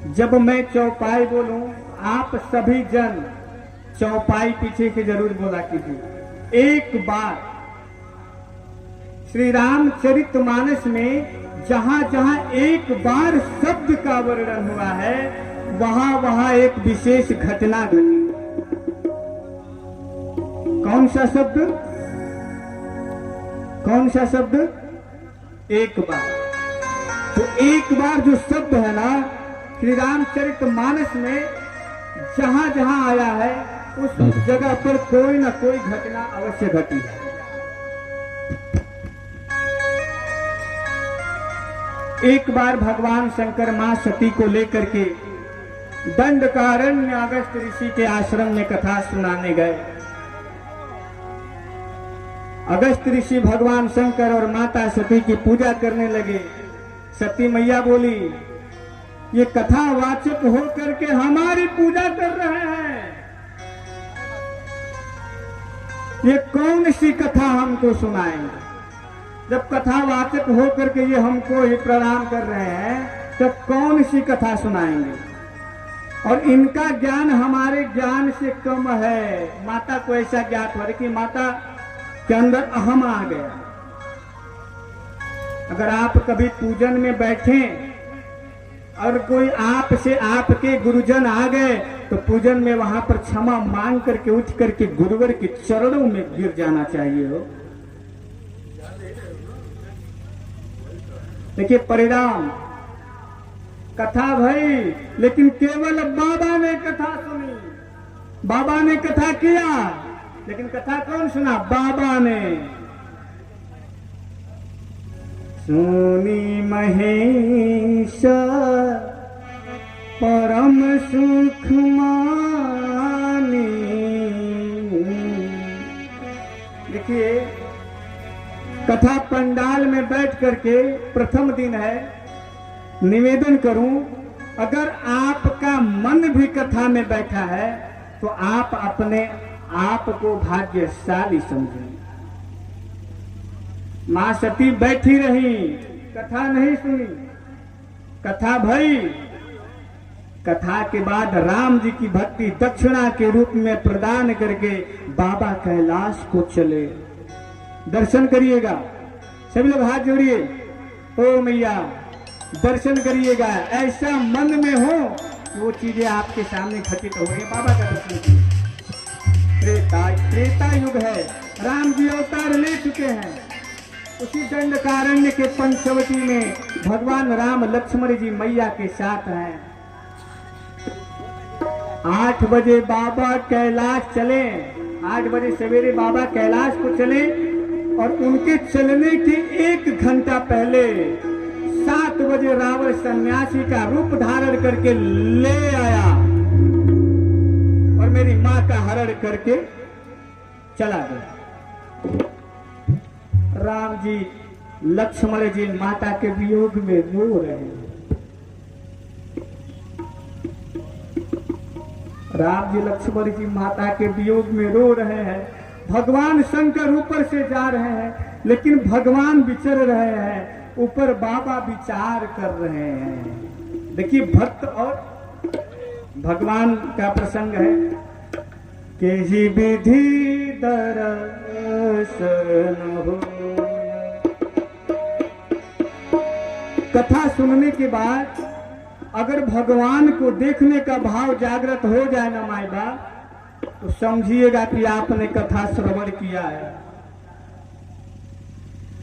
जब मैं चौपाई बोलूं आप सभी जन चौपाई पीछे के जरूर बोला कीजिए। एक बार श्री रामचरितमानस में जहां जहां एक बार शब्द का वर्णन हुआ है वहां वहां एक विशेष घटना घटी। कौन सा शब्द? कौन सा शब्द? एक बार। तो एक बार जो शब्द है ना श्री रामचरितमानस में जहां जहां आया है उस जगह पर कोई ना कोई घटना अवश्य घटी है। एक बार भगवान शंकर मां सती को लेकर के दंडकारण्य अगस्त ऋषि के आश्रम में कथा सुनाने गए। अगस्त ऋषि भगवान शंकर और माता सती की पूजा करने लगे। सती मैया बोली, ये कथा वाचक हो करके हमारी पूजा कर रहे हैं, ये कौन सी कथा हमको सुनाएंगे? जब कथा वाचक हो करके ये हमको ही प्रणाम कर रहे हैं तो कौन सी कथा सुनाएंगे? और इनका ज्ञान हमारे ज्ञान से कम है। माता को ऐसा ज्ञात हो कि माता के अंदर अहम आ गया। अगर आप कभी पूजन में बैठे और कोई आपसे आपके गुरुजन आ गए तो पूजन में वहां पर क्षमा मांग करके उठ करके गुरुवर के चरणों में गिर जाना चाहिए हो। देखिए परिणाम कथा भई, लेकिन केवल बाबा ने कथा सुनी, बाबा ने कथा किया, लेकिन कथा कौन सुना? बाबा ने। सुनी महेश परम सुख मानी। देखिए कथा पंडाल में बैठ करके प्रथम दिन है, निवेदन करूं अगर आपका मन भी कथा में बैठा है तो आप अपने आप को भाग्यशाली समझें। मां सती बैठी रही, कथा नहीं सुनी, कथा भई। कथा के बाद राम जी की भक्ति दक्षिणा के रूप में प्रदान करके बाबा कैलाश को चले। दर्शन करिएगा, सभी लोग हाथ जोड़िए। ओ मैया दर्शन करिएगा, ऐसा मन में हो वो चीजें आपके सामने घटित हो रही। बाबा का दर्शन कीजिए। त्रेता युग है, राम जी अवतार ले चुके हैं। उसी दंडकारण्य के पंचवटी में भगवान राम लक्ष्मण जी मैया के साथ हैं। 8 बजे बाबा कैलाश चले, 8 बजे सवेरे बाबा कैलाश को चले और उनके चलने के 1 घंटा पहले 7 बजे रावण सन्यासी का रूप धारण करके ले आया और मेरी मां का हरण करके चला गया। राम जी लक्ष्मण जी माता के वियोग में रो रहे हैं। राम जी लक्ष्मण जी माता के वियोग में रो रहे हैं। भगवान शंकर ऊपर से जा रहे हैं लेकिन भगवान विचर रहे हैं, ऊपर बाबा विचार कर रहे हैं। देखिए भक्त और भगवान का प्रसंग है कि ही विधि दर्शन हो। कथा सुनने के बाद अगर भगवान को देखने का भाव जागृत हो जाए ना माई बाप, तो समझिएगा कि आपने कथा श्रवण किया है।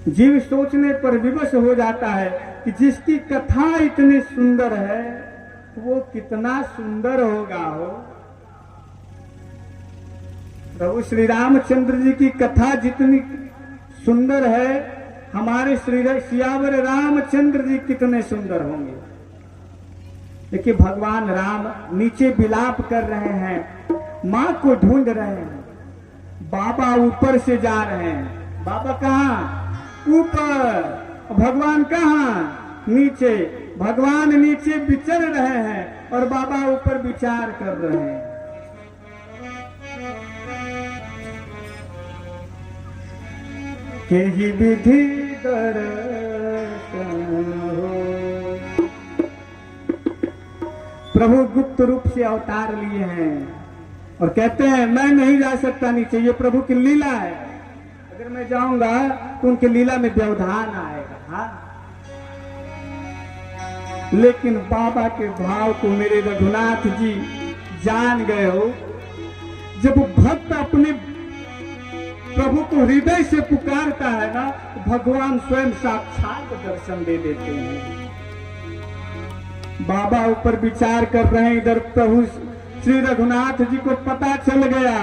जीव सोचने पर विवश हो जाता है कि जिसकी कथा इतनी सुंदर है वो कितना सुंदर होगा हो। प्रभु श्री रामचंद्र जी की कथा जितनी सुंदर है, हमारे श्री सियावर रामचंद्र जी कितने सुंदर होंगे। देखिए भगवान राम नीचे विलाप कर रहे हैं, मां को ढूंढ रहे हैं। बाबा ऊपर से जा रहे हैं। बाबा कहाँ? ऊपर। भगवान कहाँ? नीचे। भगवान नीचे विचर रहे हैं और बाबा ऊपर विचार कर रहे हैं। केहि विधि दर्शन हो। प्रभु गुप्त रूप से अवतार लिए हैं और कहते हैं मैं नहीं जा सकता नीचे, ये प्रभु की लीला है, अगर मैं जाऊंगा तो उनकी लीला में व्यवधान आएगा। हाँ, लेकिन बाबा के भाव को मेरे रघुनाथ जी जान गए हो। जब भक्त अपने प्रभु को हृदय से पुकारता है ना, तो भगवान स्वयं साक्षात दर्शन दे देते हैं। बाबा ऊपर विचार कर रहे हैं, इधर प्रभु श्री रघुनाथ जी को पता चल गया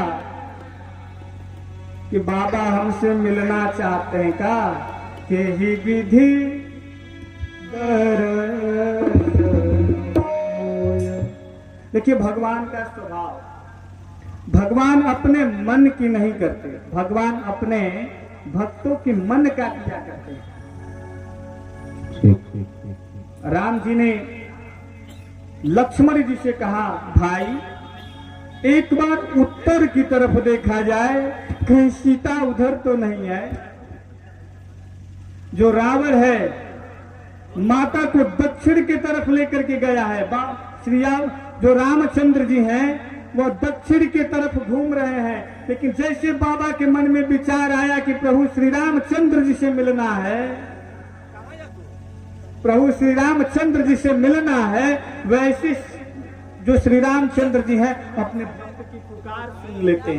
कि बाबा हमसे मिलना चाहते हैं का, के ही विधि देखिए भगवान का स्वभाव, भगवान अपने मन की नहीं करते, भगवान अपने भक्तों के मन का किया करते हैं। राम जी ने लक्ष्मण जी से कहा, भाई एक बार उत्तर की तरफ देखा जाए, कहीं सीता उधर तो नहीं है। जो रावण है माता को दक्षिण की तरफ लेकर के गया है, जो रामचंद्र जी हैं वो दक्षिण की तरफ घूम रहे हैं। लेकिन जैसे बाबा के मन में विचार आया कि प्रभु श्री रामचंद्र जी से मिलना है, प्रभु श्री रामचंद्र जी से मिलना है, वैसे जो श्री रामचंद्र जी हैं अपने भक्त की पुकार सुन लेते हैं।